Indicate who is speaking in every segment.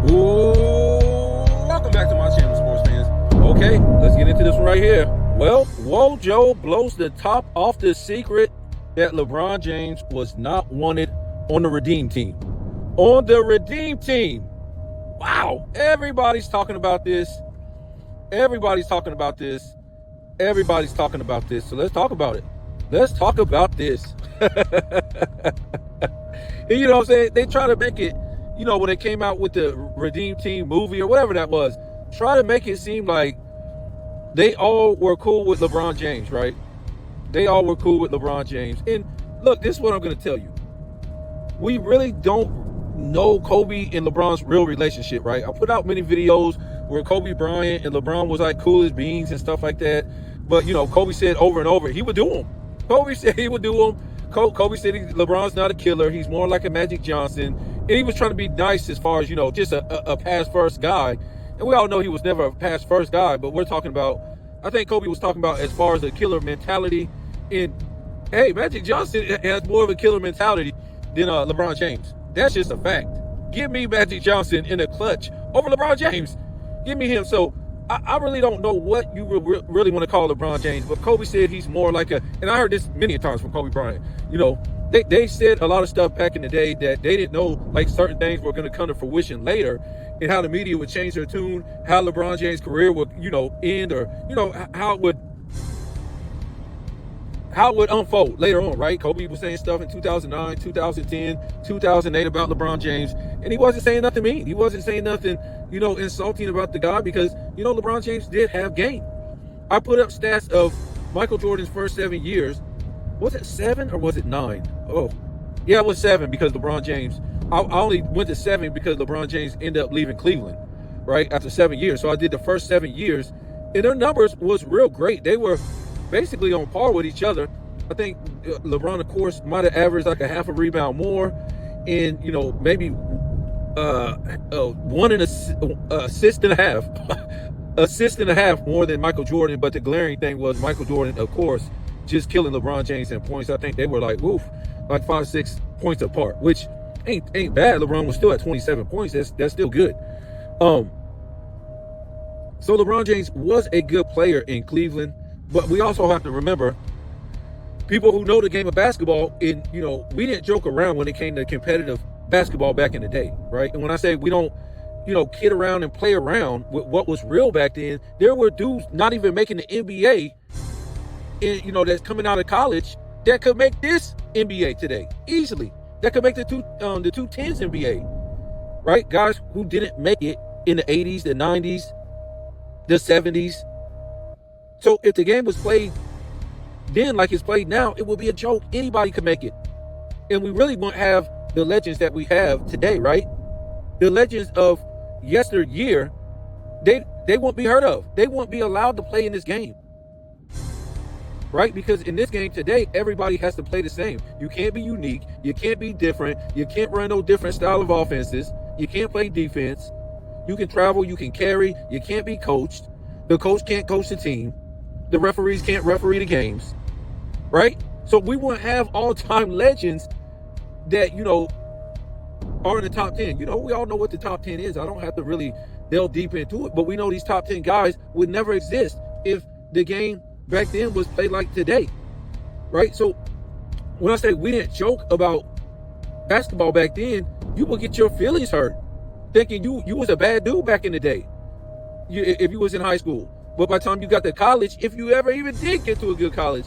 Speaker 1: Welcome back to my channel, sports fans. Okay, let's get into this one right here. Well, Wojo blows the top off the secret that LeBron James was not wanted on the Redeem team. On the Redeem team. Wow, everybody's talking about this. Everybody's talking about this. Everybody's talking about this. So let's talk about it. Let's talk about this. And you know what I'm saying? They try to make it, you know, when it came out with the Redeem Team movie or whatever that was, try to make it seem like they all were cool with LeBron James, right? They all were cool with LeBron James. And look, this is what I'm going to tell you. We really don't know Kobe and LeBron's real relationship, right? I put out many videos where Kobe Bryant and LeBron was like cool as beans and stuff like that. But, you know, Kobe said over and over, he would do them. Kobe said he would do them. Kobe said LeBron's not a killer. He's more like a Magic Johnson. And he was trying to be nice as far as, you know, just a pass-first guy. And we all know he was never a pass-first guy. But we're talking about, I think Kobe was talking about as far as a killer mentality. And, hey, Magic Johnson has more of a killer mentality than LeBron James. That's just a fact. Give me Magic Johnson in a clutch over LeBron James. Give me him. So I really don't know what you really want to call LeBron James, but Kobe said he's more like a, and I heard this many times from Kobe Bryant, you know, they said a lot of stuff back in the day that they didn't know, like certain things were going to come to fruition later, and how the media would change their tune, how LeBron James' career would, you know, end, or, you know, how it would unfold later on, right? Kobe was saying stuff in 2009, 2010, 2008 about LeBron James, and he wasn't saying nothing mean. He wasn't saying nothing, you know, insulting about the guy, because, you know, LeBron James did have game. I put up stats of Michael Jordan's first 7 years. Was it 7 or was it 9? Oh, yeah, it was 7 because LeBron James. I only went to 7 because LeBron James ended up leaving Cleveland, right, after 7 years. So I did the first 7 years, and their numbers was real great. They were basically on par with each other. I think LeBron, of course, might have averaged like a half a rebound more, and, you know, maybe one assist and a half, assist and a half more than Michael Jordan. But the glaring thing was Michael Jordan, of course, just killing LeBron James in points. I think they were like, woof, like 5-6 points apart, which ain't bad. LeBron was still at 27 points. That's still good. So LeBron James was a good player in Cleveland, but we also have to remember, people who know the game of basketball, and, you know, we didn't joke around when it came to competitive basketball back in the day, right? And when I say we don't, you know, kid around and play around with what was real back then, there were dudes not even making the NBA, and, you know, that's coming out of college that could make this NBA today easily. That could make the 210s NBA, right? Guys who didn't make it in the 80s, the 90s, the 70s. So if the game was played then like it's played now, it would be a joke. Anybody could make it. And we really won't have the legends that we have today, right? The legends of yesteryear, they won't be heard of. They won't be allowed to play in this game, right? Because in this game today, everybody has to play the same. You can't be unique. You can't be different. You can't run no different style of offenses. You can't play defense. You can travel. You can carry. You can't be coached. The coach can't coach the team. The referees can't referee the games, right? So we won't have all-time legends that, you know, are in the top 10. You know, we all know what the top 10 is. I don't have to really delve deep into it, but we know these top 10 guys would never exist if the game back then was played like today, right? So when I say we didn't joke about basketball back then, you would get your feelings hurt thinking you was a bad dude back in the day, if you was in high school. But by the time you got to college, if you ever even did get to a good college,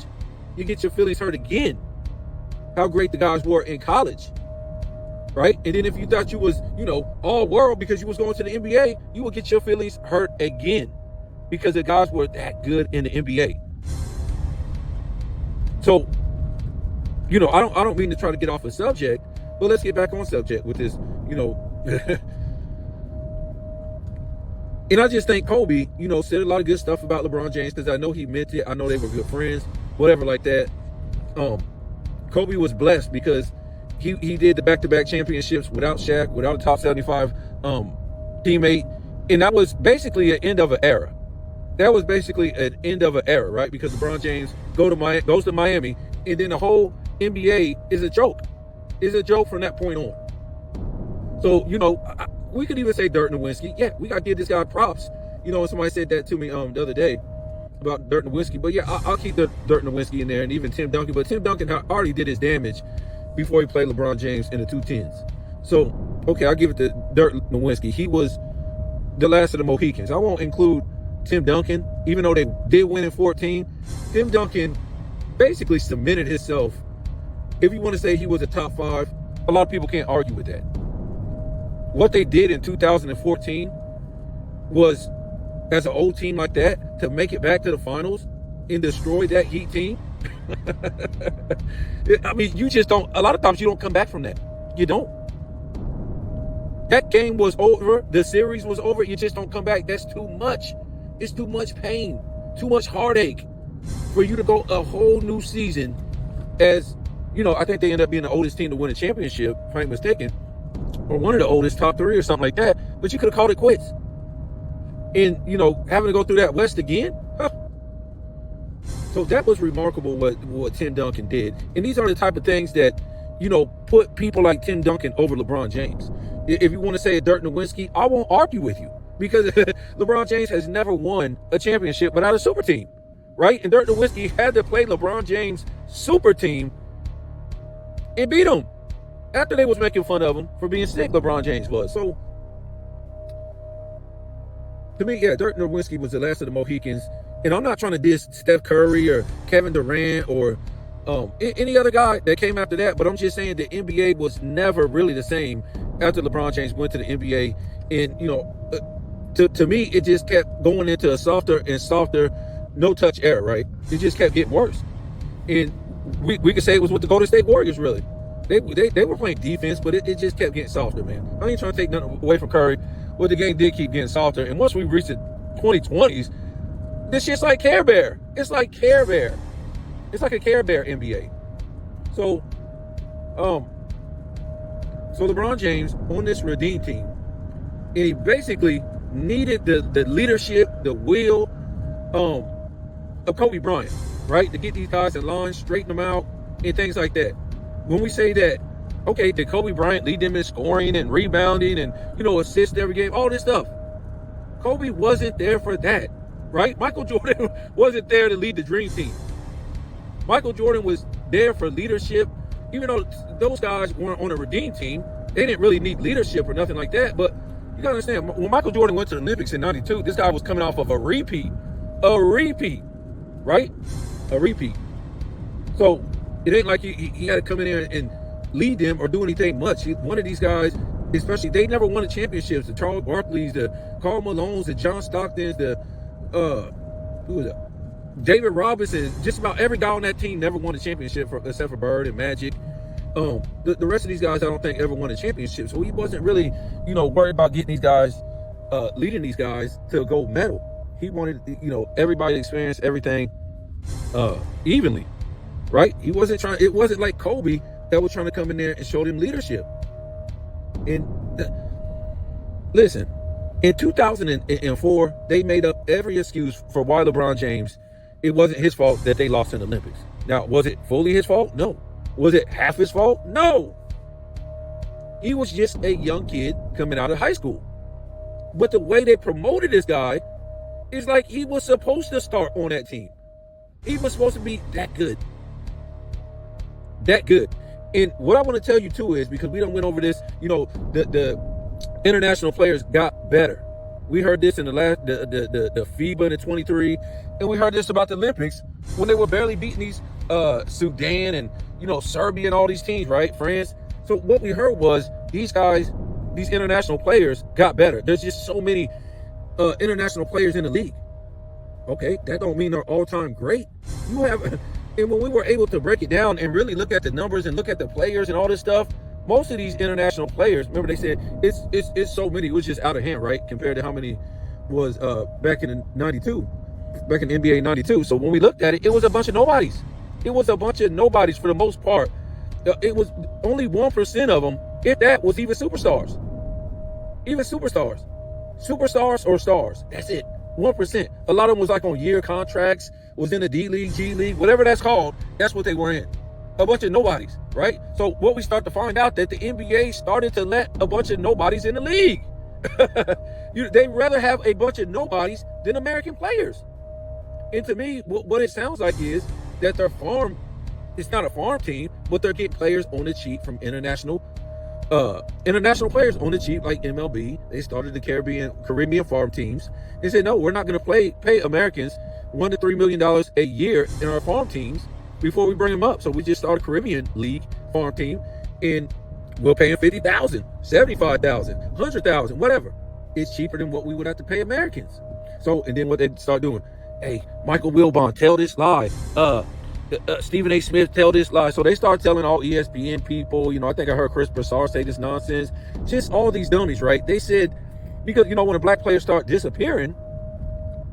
Speaker 1: you get your feelings hurt again. How great the guys were in college, right? And then if you thought you was, you know, all world because you was going to the NBA, you would get your feelings hurt again because the guys were that good in the NBA. So, you know, I don't mean to try to get off a subject, but let's get back on subject with this, you know. And I just think Kobe, you know, said a lot of good stuff about LeBron James, because I know he meant it. I know they were good friends, whatever like that. Kobe was blessed because he did the back-to-back championships without Shaq, without a top 75 teammate. And that was basically an end of an era. That was basically an end of an era, right? Because LeBron James goes to Miami, and then the whole NBA is a joke. Is a joke from that point on. So, you know, we could even say Dirk Nowitzki. Yeah, we got to give this guy props. You know, somebody said that to me the other day about Dirk Nowitzki. But yeah, I'll keep the Dirk Nowitzki in there, and even Tim Duncan. But Tim Duncan already did his damage before he played LeBron James in the 210s. So, okay, I'll give it to Dirk Nowitzki. He was the last of the Mohicans. I won't include Tim Duncan, even though they did win in 14. Tim Duncan basically cemented himself. If you want to say he was a top 5, a lot of people can't argue with that. What they did in 2014 was, as an old team like that, to make it back to the finals and destroy that Heat team. I mean, you just don't, a lot of times you don't come back from that. You don't. That game was over. The series was over. You just don't come back. That's too much. It's too much pain, too much heartache for you to go a whole new season as, you know, I think they ended up being the oldest team to win a championship, if I ain't mistaken, or one of the oldest, top 3 or something like that. But you could have called it quits. And, you know, having to go through that West again, huh. So that was remarkable what Tim Duncan did. And these are the type of things that, you know, put people like Tim Duncan over LeBron James. If you want to say Dirk Nowitzki, I won't argue with you, because LeBron James has never won a championship without a super team, right? And Dirk Nowitzki had to play LeBron James' super team and beat him after they was making fun of him for being sick. LeBron James was. So to me, yeah, Dirk Nowitzki was the last of the Mohicans. And I'm not trying to diss Steph Curry or Kevin Durant or any other guy that came after that, but I'm just saying the NBA was never really the same after LeBron James went to the NBA. And, you know, to me, it just kept going into a softer and softer no-touch era, right? It just kept getting worse. And we could say it was with the Golden State Warriors, really. They were playing defense, but it just kept getting softer, man. I ain't trying to take nothing away from Curry, but the game did keep getting softer. And once we reached the 2020s, this shit's like Care Bear. It's like Care Bear. It's like a Care Bear NBA. So LeBron James on this Redeem team, and he basically needed the leadership, the will of Kobe Bryant, right? To get these guys in line, straighten them out, and things like that. When we say that, okay, did Kobe Bryant lead them in scoring and rebounding and, you know, assist every game, all this stuff? Kobe wasn't there for that, right? Michael Jordan wasn't there to lead the dream team. Michael Jordan was there for leadership. Even though those guys weren't on a Redeem team, they didn't really need leadership or nothing like that. But you gotta understand, when Michael Jordan went to the Olympics in '92, this guy was coming off of a repeat, right? A repeat. So it ain't like he had to come in there and lead them or do anything much. One of these guys, especially, they never won a championships. The Charles Barkley's, the Karl Malone's, the John Stocktons, the who was it? David Robinson. Just about every guy on that team never won a championship except for Bird and Magic. The rest of these guys, I don't think ever won a championship. So he wasn't really, you know, worried about getting these guys, leading these guys to a gold medal. He wanted, you know, everybody to experience everything evenly, right? He wasn't trying. It wasn't like Kobe that was trying to come in there and show them leadership. And listen, in 2004, they made up every excuse for why LeBron James, it wasn't his fault that they lost in the Olympics. Now, was it fully his fault? No. Was it half his fault? No. He was just a young kid coming out of high school. But the way they promoted this guy is like he was supposed to start on that team. He was supposed to be that good. That good. And what I want to tell you too is, because we don't went over this, you know, the international players got better. We heard this in the last the FIBA in the 23, and we heard this about the Olympics when they were barely beating these Sudan and, you know, Serbia and all these teams, right? France. So what we heard was these guys, these international players got better. There's just so many international players in the league. Okay, that don't mean they're all-time great. You have, and when we were able to break it down and really look at the numbers and look at the players and all this stuff, most of these international players, remember they said it's so many, it was just out of hand, right? Compared to how many was back in 92, back in the NBA 92. So when we looked at it, it was a bunch of nobodies. It was a bunch of nobodies for the most part. It was only 1% of them, if that, was even superstars. Even superstars. Superstars or stars. That's it. 1%. A lot of them was like on year contracts, was in the D League, G League, whatever that's called. That's what they were in. A bunch of nobodies, right? So what we start to find out that the NBA started to let a bunch of nobodies in the league. They'd rather have a bunch of nobodies than American players. And to me, what it sounds like is that their farm, it's not a farm team, but they're getting players on the cheap from international players on the cheap, like MLB. They started the Caribbean farm teams. They said, no, we're not going to pay Americans $1 to $3 million a year in our farm teams before we bring them up. So we just started a Caribbean League farm team, and we'll pay them $50,000, $75,000, $100,000, whatever. It's cheaper than what we would have to pay Americans. So, and then what they start doing, hey, Michael Wilbon, tell this lie. Stephen A. Smith, tell this lie. So they start telling all ESPN people, I think I heard Chris Broussard say this nonsense. Just all these dummies, right? They said, because, when a black players start disappearing,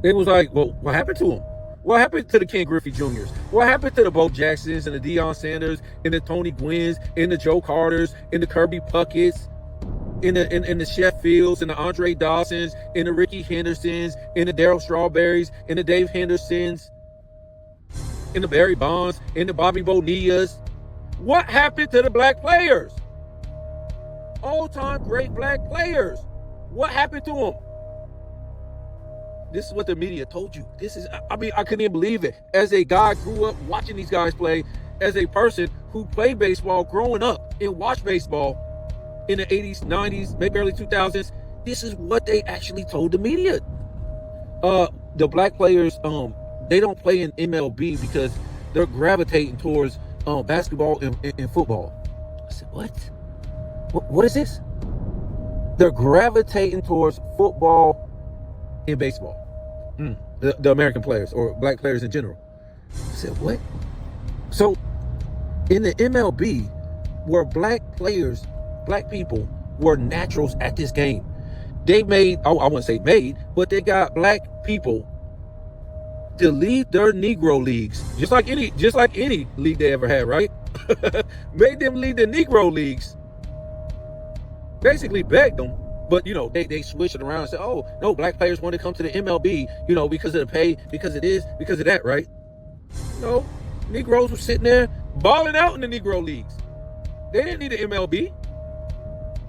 Speaker 1: they was like, well, what happened to them? What happened to the Ken Griffey Jr.'s? What happened to the Bo Jacksons and the Deion Sanders and the Tony Gwynns and the Joe Carters and the Kirby Pucketts and the Sheffields and the Andre Dawsons and the Ricky Hendersons and the Darryl Strawberries and the Dave Hendersons and the Barry Bonds and the Bobby Bonilla's? What happened to the black players? All-time great black players. What happened to them? This is what the media told you. I couldn't even believe it. As a guy grew up watching these guys play, as a person who played baseball growing up and watched baseball in the 80s, 90s, maybe early 2000s, this is what they actually told the media. The black players, they don't play in MLB because they're gravitating towards basketball and football. I said, what is this? They're gravitating towards football and baseball. The American players or black players in general. I said, what? So in the MLB, where black people were naturals at this game, they made, I wouldn't say made, but they got black people to leave their Negro leagues, just like any league they ever had, right? Made them leave the Negro leagues. Basically begged them, but they switched it around and said, oh no, black players want to come to the MLB, because of the pay, because of this, because of that, right? No, Negroes were sitting there balling out in the Negro leagues. They didn't need the MLB.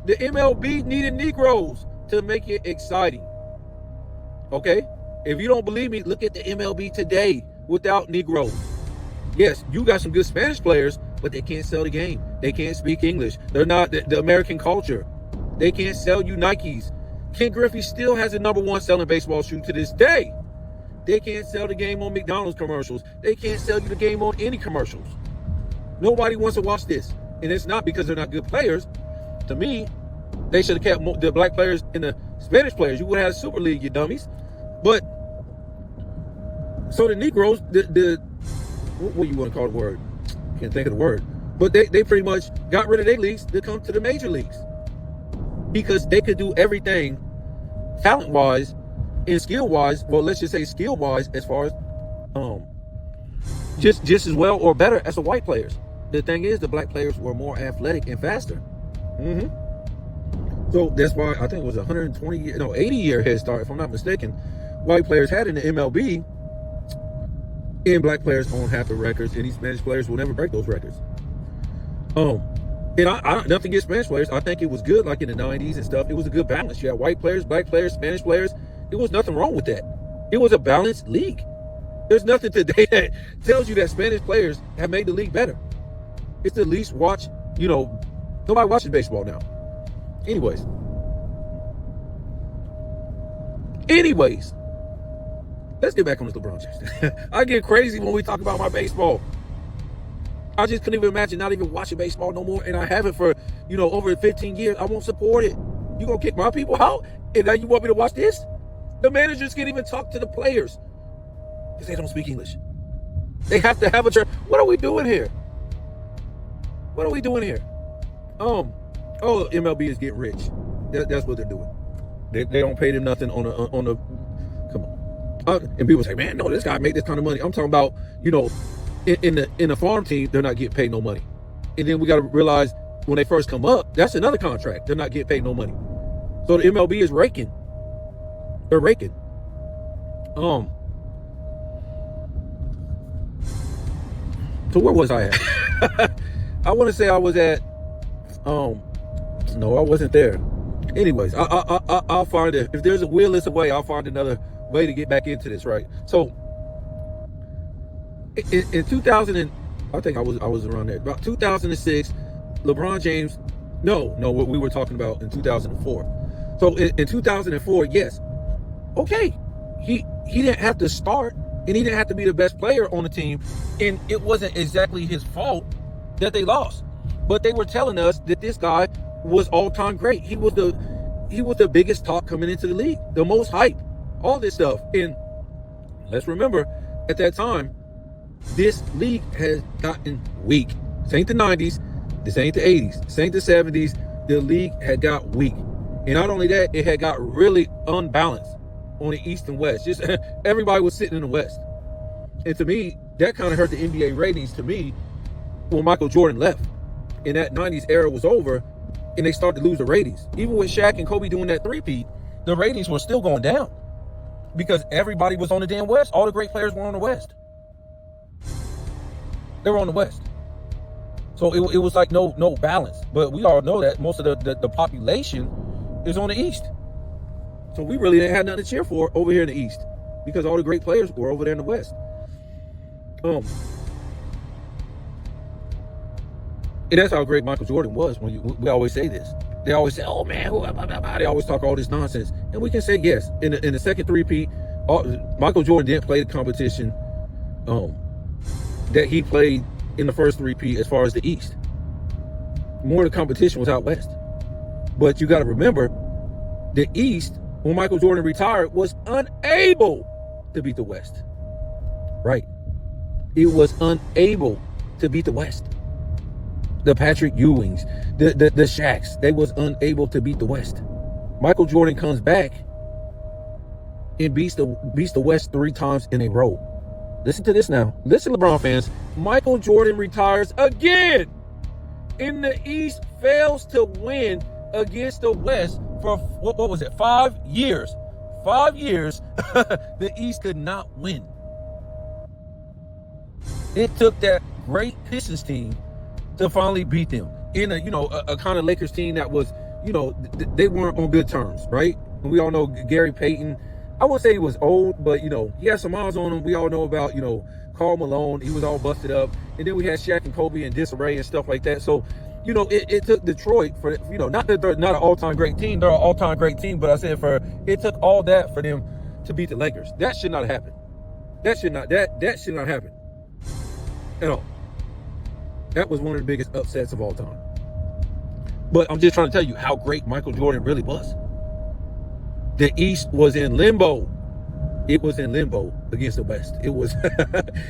Speaker 1: The MLB needed Negroes to make it exciting. Okay? If you don't believe me, look at the MLB today without Negroes. Yes, you got some good Spanish players, but they can't sell the game. They can't speak English. They're not the American culture. They can't sell you Nikes. Ken Griffey still has the #1 selling baseball shoe to this day. They can't sell the game on McDonald's commercials. They can't sell you the game on any commercials. Nobody wants to watch this. And it's not because they're not good players. To me, they should have kept the black players and the Spanish players. You would have had a Super League, you dummies. But, so the Negroes, what do you want to call the word? Can't think of the word. But they pretty much got rid of their leagues to come to the major leagues. Because they could do everything talent-wise and skill-wise, well, let's just say skill-wise, as far as just as well or better as the white players. The thing is, the black players were more athletic and faster. So that's why I think it was 80-year head start, if I'm not mistaken. White players had in the MLB, and black players own half the records, and these Spanish players will never break those records. And I nothing against Spanish players. I think it was good, like in the 90s and stuff. It was a good balance. You had white players, black players, Spanish players. It was nothing wrong with that. It was a balanced league. There's nothing today that tells you that Spanish players have made the league better. It's the least watched, nobody watches baseball now. Anyways, let's get back on this LeBron James. I get crazy when we talk about my baseball. I just couldn't even imagine not even watching baseball no more. And I haven't for, over 15 years. I won't support it. You gonna kick my people out? And now you want me to watch this? The managers can't even talk to the players because they don't speak English. They have to have a turn. What are we doing here? MLB is getting rich. That's what they're doing. They don't pay them nothing on the. Come on. And people say, man, no, this guy made this kind of money. I'm talking about, in a farm team, they're not getting paid no money. And then we got to realize when they first come up, that's another contract. They're not getting paid no money. So the MLB is raking. They're raking. So where was I at? I want to say I was at, no, I wasn't there. Anyways, I'll find it. If there's a will, it's a way. I'll find another way to get back into this, right? So in 2000, I think I was around there. About 2006, LeBron James. No, what we were talking about in 2004. So in 2004, yes, okay, he didn't have to start, and he didn't have to be the best player on the team, and it wasn't exactly his fault that they lost. But they were telling us that this guy was all-time great. He was the biggest talk coming into the league, the most hype, all this stuff. And let's remember, at that time, this league has gotten weak. This ain't the 90s. This ain't the 80s. This ain't the 70s. The league had got weak. And not only that, it had got really unbalanced on the East and West. Just everybody was sitting in the West. And to me, that kind of hurt the NBA ratings to me when Michael Jordan left. And that 90s era was over, and they started to lose the ratings. Even with Shaq and Kobe doing that three-peat, the ratings were still going down because everybody was on the damn West. All the great players were on the West. They were on the West. So it was like no balance. But we all know that most of the population is on the East. So we really didn't have nothing to cheer for over here in the East because all the great players were over there in the West. And that's how great Michael Jordan was. We always say this. They always say, oh man, blah, blah, blah. They always talk all this nonsense. And we can say yes. In the second three-peat, Michael Jordan didn't play the competition that he played in the first three-peat as far as the East. More of the competition was out West. But you got to remember, the East, when Michael Jordan retired, was unable to beat the West. Right. It was unable to beat the West. The Patrick Ewings, the Shaqs, they was unable to beat the West. Michael Jordan comes back and beats the West 3 times in a row. Listen to this now. Listen, LeBron fans. Michael Jordan retires again. In the East, fails to win against the West for, what was it, 5 years. 5 years, the East could not win. It took that great Pistons team to finally beat them in a kind of Lakers team that was, they weren't on good terms, right? And we all know Gary Payton. I wouldn't say he was old, but he had some miles on him. We all know about Karl Malone. He was all busted up, and then we had Shaq and Kobe and disarray and stuff like that. So it took Detroit for not that they're not an all-time great team. They're an all-time great team, but I said it took all that for them to beat the Lakers. That should not happen. That should not happen at all. That was one of the biggest upsets of all time. But I'm just trying to tell you how great Michael Jordan really was. The East was in limbo. It was in limbo against the West. It was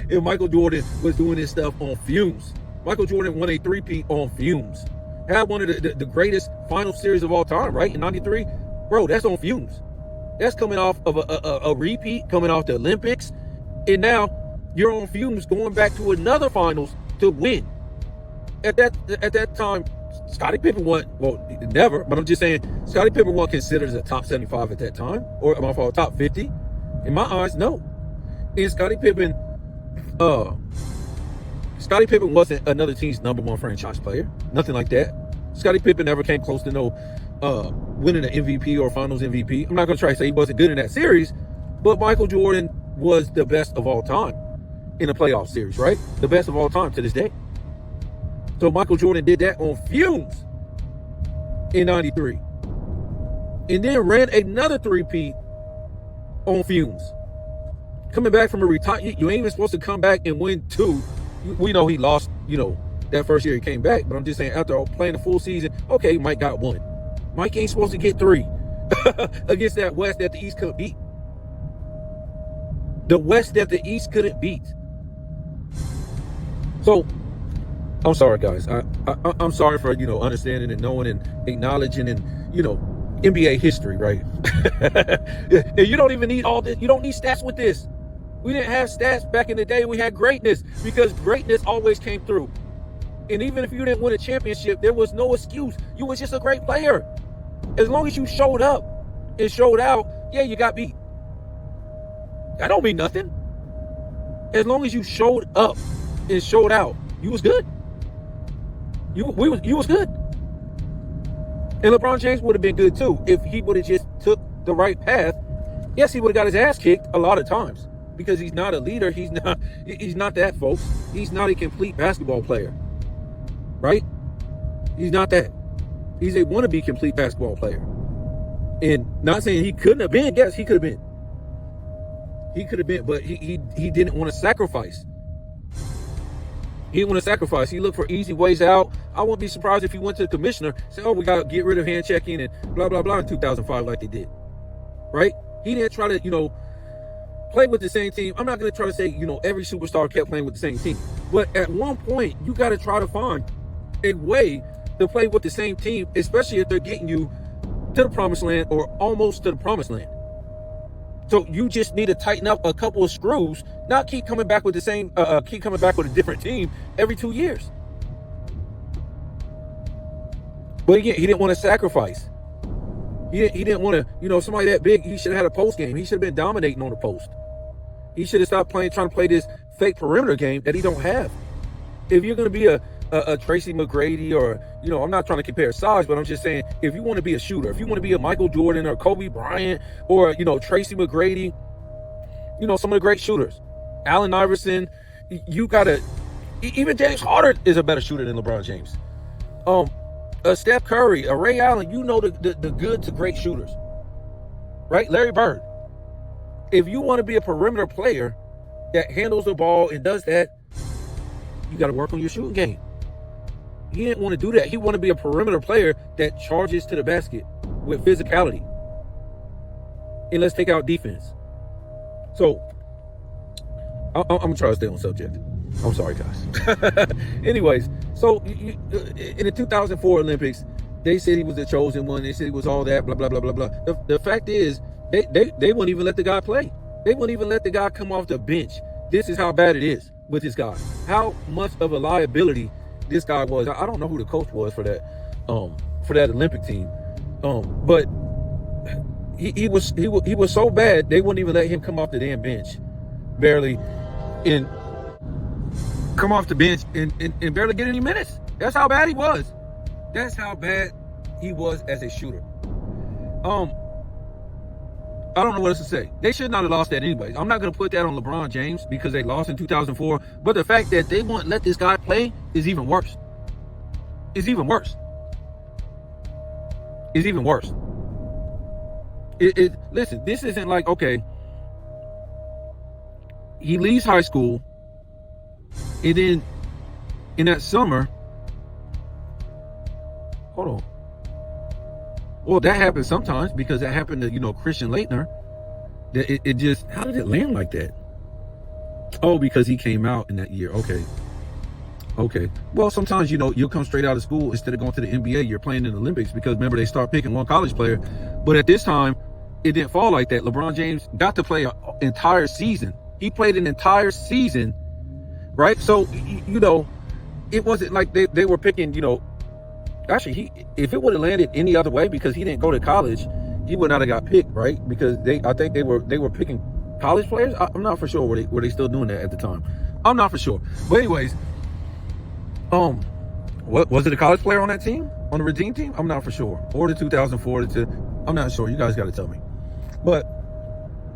Speaker 1: and Michael Jordan was doing this stuff on fumes. Michael Jordan won a three-peat on fumes. Had one of the greatest final series of all time, right? In 93. Bro, that's on fumes. That's coming off of a repeat, coming off the Olympics. And now you're on fumes going back to another finals to win. At that time, Scottie Pippen won, well, never, but I'm just saying, Scottie Pippen wasn't considered as a top 75 at that time, or my fault, top 50. In my eyes, no. And Scottie Pippen wasn't another team's #1 franchise player, nothing like that. Scottie Pippen never came close to winning an MVP or Finals MVP. I'm not going to try to say he wasn't good in that series, but Michael Jordan was the best of all time in a playoff series, right? The best of all time to this day. So Michael Jordan did that on fumes in 93. And then ran another three-peat on fumes. Coming back from a retirement, you ain't even supposed to come back and win 2. We know he lost, that first year he came back. But I'm just saying, after playing the full season, okay, Mike got 1. Mike ain't supposed to get 3 against that West that the East couldn't beat. The West that the East couldn't beat. So, I'm sorry, guys. I'm sorry for, understanding and knowing and acknowledging and, NBA history, right? You don't even need all this. You don't need stats with this. We didn't have stats back in the day. We had greatness because greatness always came through. And even if you didn't win a championship, there was no excuse. You was just a great player. As long as you showed up and showed out, yeah, you got beat. That don't mean nothing. As long as you showed up and showed out, you was good. You was good. And LeBron James would have been good too if he would have just took the right path. Yes, he would have got his ass kicked a lot of times because he's not a leader. He's not that, folks. He's not a complete basketball player, right? He's not that. He's a wannabe complete basketball player. And not saying he couldn't have been. Yes, he could have been. He could have been, but he didn't want to sacrifice. He didn't want to sacrifice. He looked for easy ways out. I wouldn't be surprised if he went to the commissioner and said, oh, we got to get rid of hand checking and blah, blah, blah in 2005 like they did. Right? He didn't try to, play with the same team. I'm not going to try to say, every superstar kept playing with the same team. But at one point, you got to try to find a way to play with the same team, especially if they're getting you to the promised land or almost to the promised land. So you just need to tighten up a couple of screws, not keep coming back with the same, keep coming back with a different team every 2 years. But again, he didn't want to sacrifice. He didn't want to, somebody that big, he should have had a post game. He should have been dominating on the post. He should have stopped trying to play this fake perimeter game that he don't have. If you're going to be a Tracy McGrady or, I'm not trying to compare size, but I'm just saying, if you want to be a shooter, if you want to be a Michael Jordan or Kobe Bryant or, Tracy McGrady, some of the great shooters, Allen Iverson, you got to, even James Harden is a better shooter than LeBron James. Steph Curry, Ray Allen, the good to great shooters, right? Larry Bird. If you want to be a perimeter player that handles the ball and does that, you got to work on your shooting game. He didn't want to do that. He wanted to be a perimeter player that charges to the basket with physicality. And let's take out defense. So, I'm going to try to stay on subject. I'm sorry, guys. Anyways, so in the 2004 Olympics, they said he was the chosen one. They said he was all that, blah, blah, blah, blah, blah. The fact is, they wouldn't even let the guy play. They wouldn't even let the guy come off the bench. This is how bad it is with this guy. How much of a liability this guy was. I don't know who the coach was for that Olympic team. But he was so bad, they wouldn't even let him come off the damn bench. Barely. And come off the bench and barely get any minutes. That's how bad he was. That's how bad he was as a shooter. I don't know what else to say. They should not have lost that anyways. I'm not going to put that on LeBron James because they lost in 2004. But the fact that they won't let this guy play is even worse. It's even worse. It's even worse. Listen, this isn't like, okay, he leaves high school, and then in that summer, hold on. Well, that happens sometimes because that happened to, Christian Laettner. It just, how did it land like that? Oh, because he came out in that year. Okay. Well, sometimes, you'll come straight out of school instead of going to the NBA. You're playing in the Olympics because remember, they start picking one college player. But at this time, it didn't fall like that. LeBron James got to play an entire season. He played an entire season, right? So, it wasn't like they were picking, actually, if it would have landed any other way because he didn't go to college, he would not have got picked, right? Because I think they were picking college players. I'm not for sure. Were they still doing that at the time? I'm not for sure. But anyways, what was it, a college player on that team, on the Redeem team? I'm not for sure. Or the 2004 I'm not sure. You guys got to tell me. But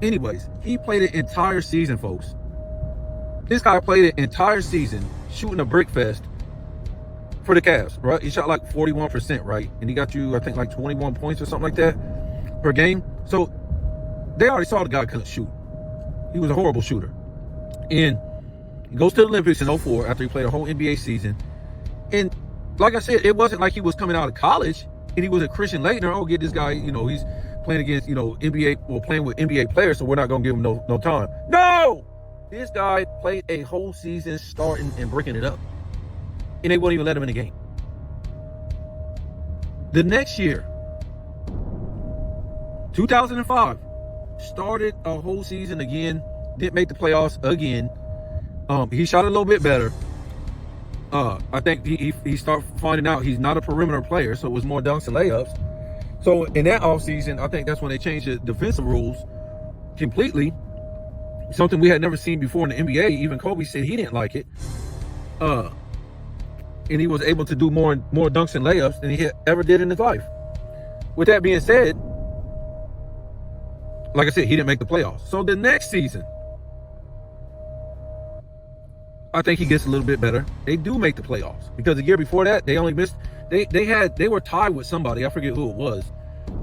Speaker 1: anyways, he played an entire season, folks. This guy played an entire season shooting a brick fest for the Cavs, right? He shot like 41%, right? And he got you, I think, like 21 points or something like that per game. So they already saw the guy couldn't shoot. He was a horrible shooter. And he goes to the Olympics in 2004 after he played a whole NBA season. And like I said, it wasn't like he was coming out of college and he was a Christian Laettner. Oh, get this guy, he's playing against, NBA, well, playing with NBA players, so we're not going to give him no time. No! This guy played a whole season starting and breaking it up. And they wouldn't even let him in the game. The next year, 2005, started a whole season again, didn't make the playoffs again. He shot a little bit better. I think he started finding out he's not a perimeter player, so it was more dunks and layups. So in that offseason, I think that's when they changed the defensive rules completely. Something we had never seen before in the NBA. Even Kobe said he didn't like it. And he was able to do more dunks and layups than he ever did in his life. with that being said, like I said, he didn't make the playoffs. So the next season, I think he gets a little bit better. They do make the playoffs because the year before that, they only missed. They were tied with somebody. I forget who it was.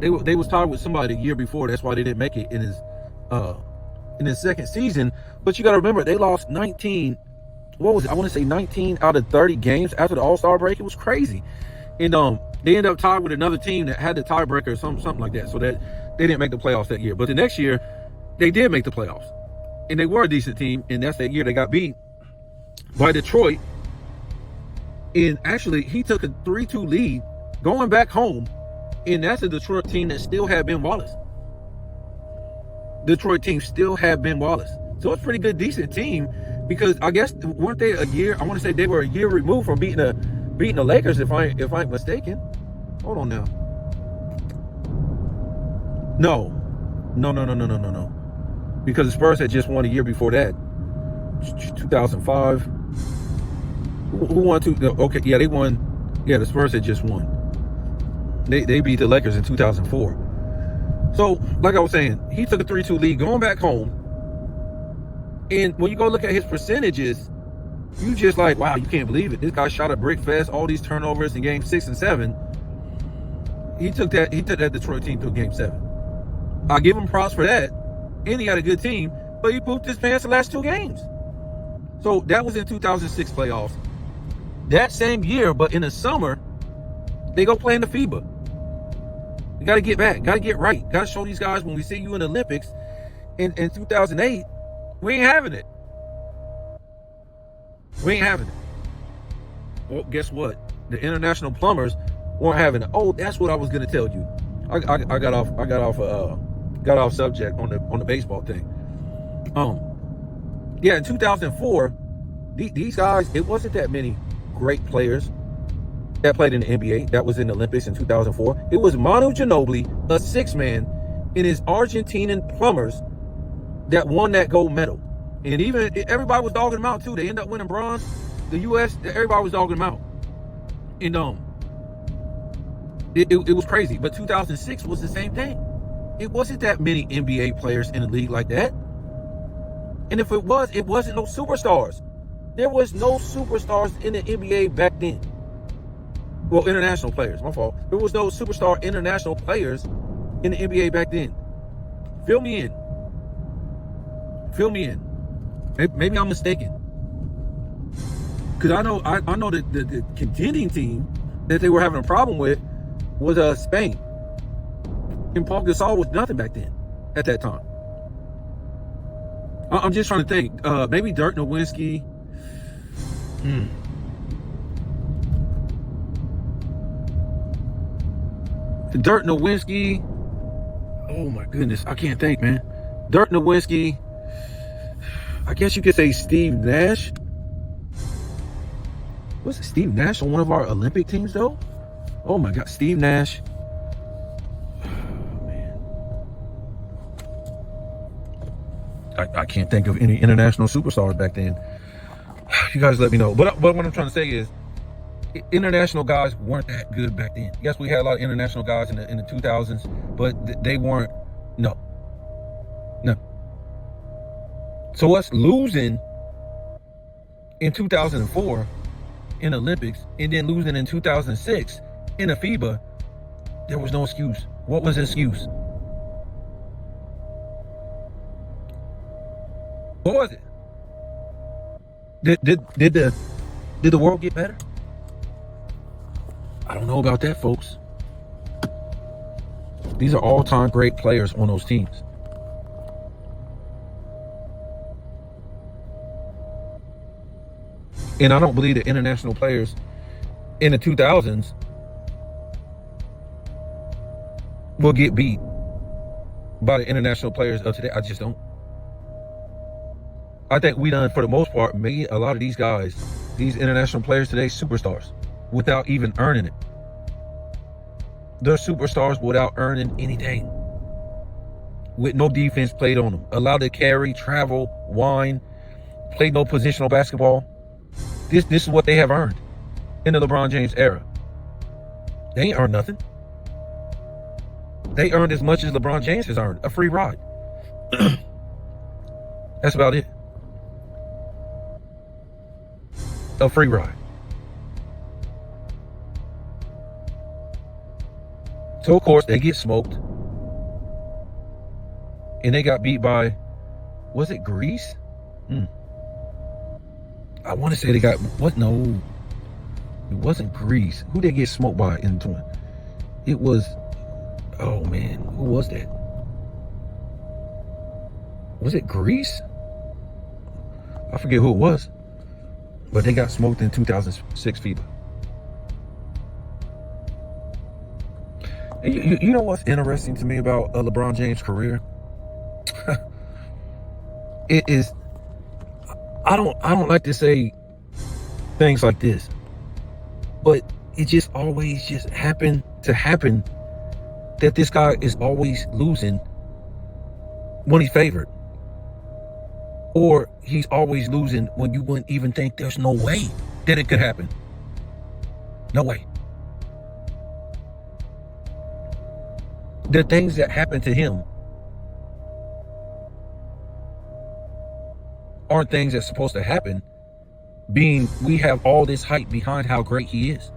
Speaker 1: They was tied with somebody the year before. That's why they didn't make it in his second season. But you got to remember, they lost 19. What was it? I want to say 19 out of 30 games after the All-Star break. It was crazy, and they ended up tied with another team that had the tiebreaker or something like that. So that they didn't make the playoffs that year. But the next year, they did make the playoffs, and they were a decent team. And that's that year they got beat by Detroit. And actually, he took a 3-2 lead going back home. And that's a Detroit team that still had Ben Wallace. Detroit team still had Ben Wallace. So it's a pretty good, decent team because I guess, weren't they a year? I want to say they were a year removed from beating the Lakers, if I ain't mistaken. Hold on now. No. Because the Spurs had just won a year before that. 2005. Who won two? Okay, yeah, they won. Yeah, the Spurs had just won. They beat the Lakers in 2004. So, like I was saying, he took a 3-2 lead going back home. And when you go look at his percentages, you just like, wow, you can't believe it. This guy shot a brick fest, all these turnovers in games 6 and 7. He took that Detroit team to game 7. I'll give him props for that. And he had a good team, but he pooped his pants the last 2 games. So that was in 2006 playoffs. That same year, but in the summer, they go play in the FIBA. You got to get back. Got to get right. Got to show these guys when we see you in the Olympics in 2008, we ain't having it. We ain't having it. Well, guess what? The international plumbers weren't having it. Oh, that's what I was going to tell you. I got off subject on the baseball thing. Yeah, in 2004, these guys, it wasn't that many great players that played in the NBA that was in the Olympics in 2004. It was Manu Ginobili, a 6-man, and his Argentinian plumbers that won that gold medal. And even everybody was dogging them out too. They ended up winning bronze. The U.S., everybody was dogging them out. And it was crazy. But 2006 was the same thing. It wasn't that many NBA players in the league like that. And if it was, it wasn't no superstars. There was no superstars in the NBA back then. Well, international players, my fault. There was no superstar international players in the NBA back then. Fill me in. Maybe I'm mistaken. Because I know that the contending team that they were having a problem with was Spain. And Paul Gasol was nothing back then, at that time. I'm just trying to think. Maybe Dirk Nowitzki. Dirk Nowitzki. Oh my goodness, I can't think, man. Dirk Nowitzki. I guess you could say Steve Nash. Was it Steve Nash on one of our Olympic teams though? Oh my God, Steve Nash. I can't think of any international superstars back then. You guys let me know. But what I'm trying to say is, international guys weren't that good back then. Yes, we had a lot of international guys in the 2000s, but they weren't. No. So us losing in 2004 in Olympics and then losing in 2006 in a FIBA, there was no excuse. What was the excuse? What was it? Did the world get better? I don't know about that, folks. These are all-time great players on those teams. And I don't believe the international players in the 2000s will get beat by the international players of today. I just don't. I think we done, for the most part, made a lot of these guys, these international players today, superstars without even earning it. They're superstars without earning anything. With no defense played on them. Allowed to carry, travel, whine, play no positional basketball. This is what they have earned in the LeBron James era. They ain't earned nothing. they earned as much as LeBron James has earned, a free ride. That's about it. A free ride. So, of course, they get smoked. And they got beat by, was it Greece? I want to say they got, what? No, it wasn't Greece. Who they get smoked by in 20? It was, oh man, who was that? Was it Greece? I forget who it was. But they got smoked in 2006 FIBA. You know what's interesting to me about LeBron James' career? It is, I don't like to say things like this, but it just always just happened that this guy is always losing when he's favored, or he's always losing when you wouldn't even think there's no way that it could happen. No way. The things that happen to him aren't things that's supposed to happen, being we have all this hype behind how great he is.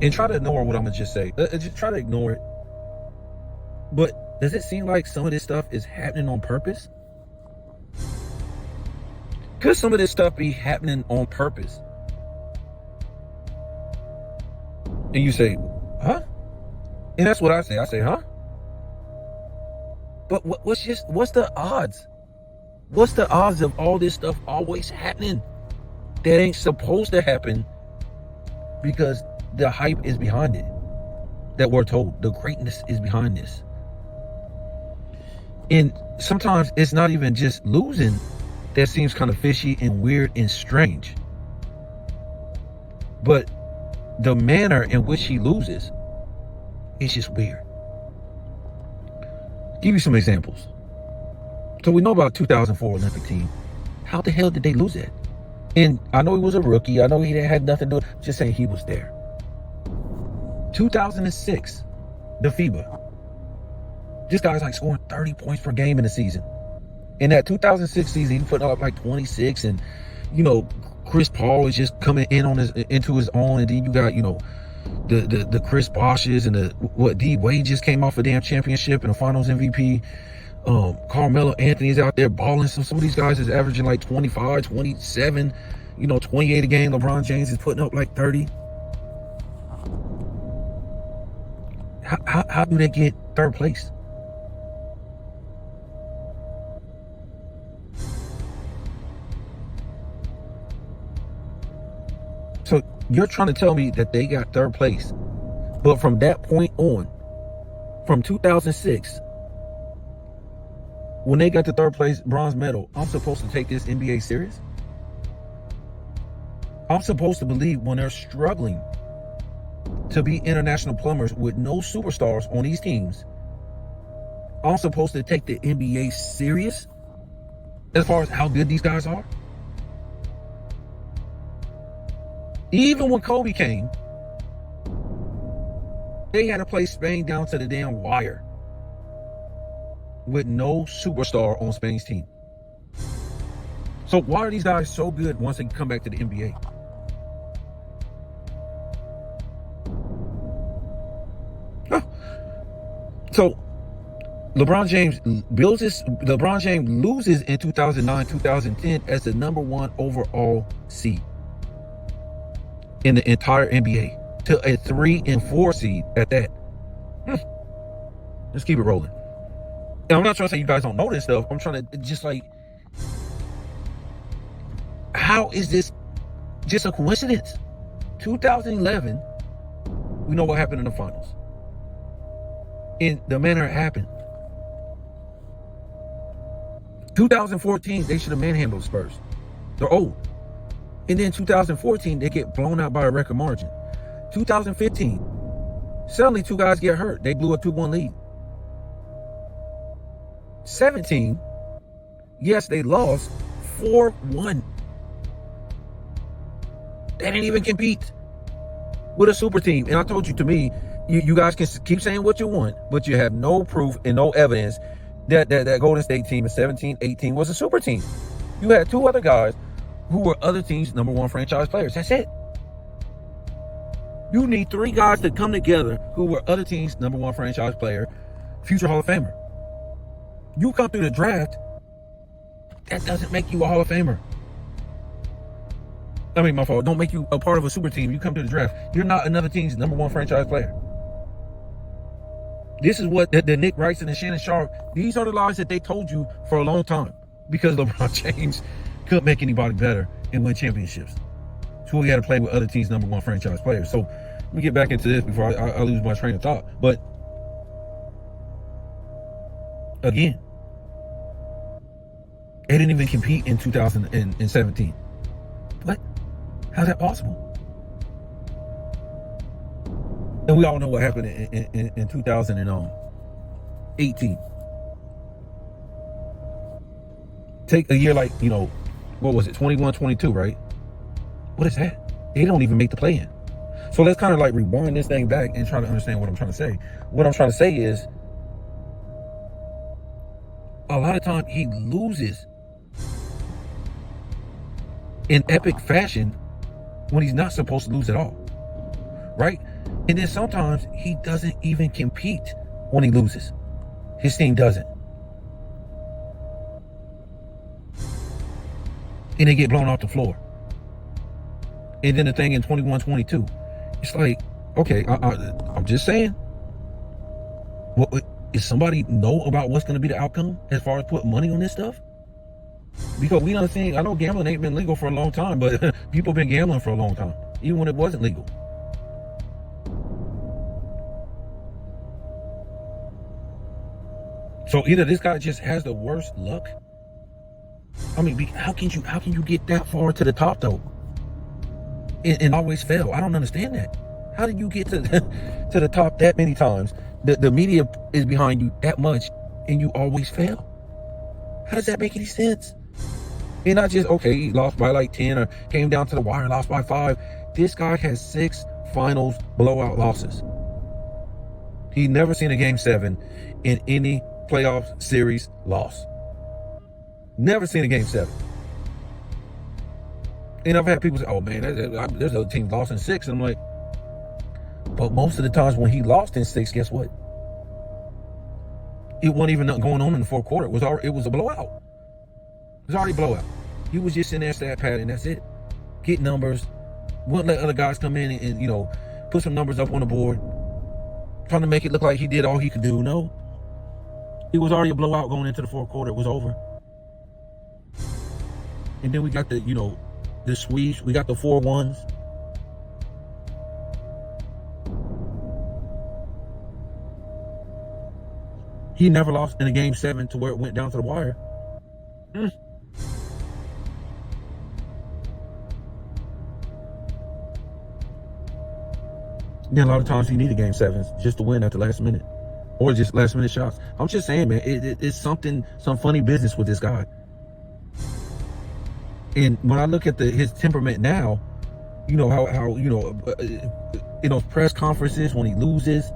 Speaker 1: And try to ignore what I'm gonna just say. Just try to ignore it. But does it seem like some of this stuff is happening on purpose? Could some of this stuff be happening on purpose? And you say, huh? And that's what I say. I say, huh? But what's the odds? What's the odds of all this stuff always happening that ain't supposed to happen because the hype is behind it, that we're told the greatness is behind this? And sometimes it's not even just losing that seems kind of fishy and weird and strange, but the manner in which he loses is just weird. Give you some examples. So we know about 2004 Olympic team. How the hell did they lose it? And I know he was a rookie. I know he had nothing to do. Just saying he was there. 2006, the FIBA. This guy's like scoring 30 points per game in the season. In that 2006 season, he put up like 26, and you know, Chris Paul is just coming in on into his own, and then you got, you know, the Chris Boshes and D Wade just came off a damn championship and a Finals MVP. Carmelo Anthony's out there balling. Some of these guys is averaging like 25, 27, 28 a game. LeBron James is putting up like 30. How do they get third place? So you're trying to tell me that they got third place, but from that point on, from 2006, when they got the third place bronze medal, I'm supposed to take this NBA serious? I'm supposed to believe when they're struggling to be international plumbers with no superstars on these teams, I'm supposed to take the NBA serious as far as how good these guys are? Even when Kobe came, they had to play Spain down to the damn wire with no superstar on Spain's team. So why are these guys so good once they come back to the NBA? Huh. So LeBron James loses in 2009, 2010 as the number 1 overall seed in the entire NBA to a 3 and 4 seed at that. Let's keep it rolling. And I'm not trying to say you guys don't know this stuff. I'm trying to just like, how is this just a coincidence? 2011, we know what happened in the finals. In the manner it happened. 2014, they should have manhandled Spurs. They're old. And then 2014, they get blown out by a record margin. 2015, suddenly 2 guys get hurt. They blew a 2-1 lead. 17, yes, they lost 4-1. They didn't even compete. with a super team. And I told you, to me, you guys can keep saying what you want, but you have no proof and no evidence that Golden State team in 17-18 was a super team. You had two other guys who were other teams' number one franchise players. That's it. You need three guys to come together who were other teams' number one franchise player, future Hall of Famer. You come through the draft, that doesn't make you a Hall of Famer. I mean, my fault. Don't make you a part of a super team. You come to the draft, you're not another team's number one franchise player. This is what the Nick Wrights and the Shannon Sharp, these are the lies that they told you for a long time, because LeBron James couldn't make anybody better and win championships. So he had to play with other teams' number one franchise players. So let me get back into this before I lose my train of thought. But again, they didn't even compete in 2017. What? How's that possible? And we all know what happened in 2018. Take a year like, what was it, 21, 22, right? What is that? They don't even make the play-in. So let's kind of like rewind this thing back and try to understand what I'm trying to say. What I'm trying to say is, a lot of time he loses in epic fashion when he's not supposed to lose at all, right? And then sometimes he doesn't even compete when he loses. His team doesn't. And they get blown off the floor. And then the thing in 21, 22, it's like, okay, I'm just saying, what, is somebody know about what's going to be the outcome as far as put money on this stuff? Because we done seen, I know gambling ain't been legal for a long time, but people been gambling for a long time, even when it wasn't legal. So either this guy just has the worst luck. I mean, how can you get that far to the top though, and always fail? I don't understand that. How do you get to to the top that many times? The media is behind you that much, and you always fail. How does that make any sense? And not just, okay, he lost by like 10 or came down to the wire and lost by 5. This guy has 6 finals blowout losses. He never seen a game 7 in any playoff series loss. Never seen a game 7. And I've had people say, oh man, there's other teams lost in 6. And I'm like, but most of the times when he lost in 6, guess what? It wasn't even nothing going on in the fourth quarter. It was a blowout. It was already a blowout. He was just in there stat pad, and that's it. Get numbers. Wouldn't let other guys come in and put some numbers up on the board. Trying to make it look like he did all he could do. No. It was already a blowout going into the fourth quarter. It was over. And then we got the sweeps. We got the 4-1s. He never lost in a game 7 to where it went down to the wire. Then a lot of times you need a game 7s just to win at the last minute, or just last minute shots. I'm just saying, man, it's some funny business with this guy. And when I look at his temperament now, how in those press conferences when he loses,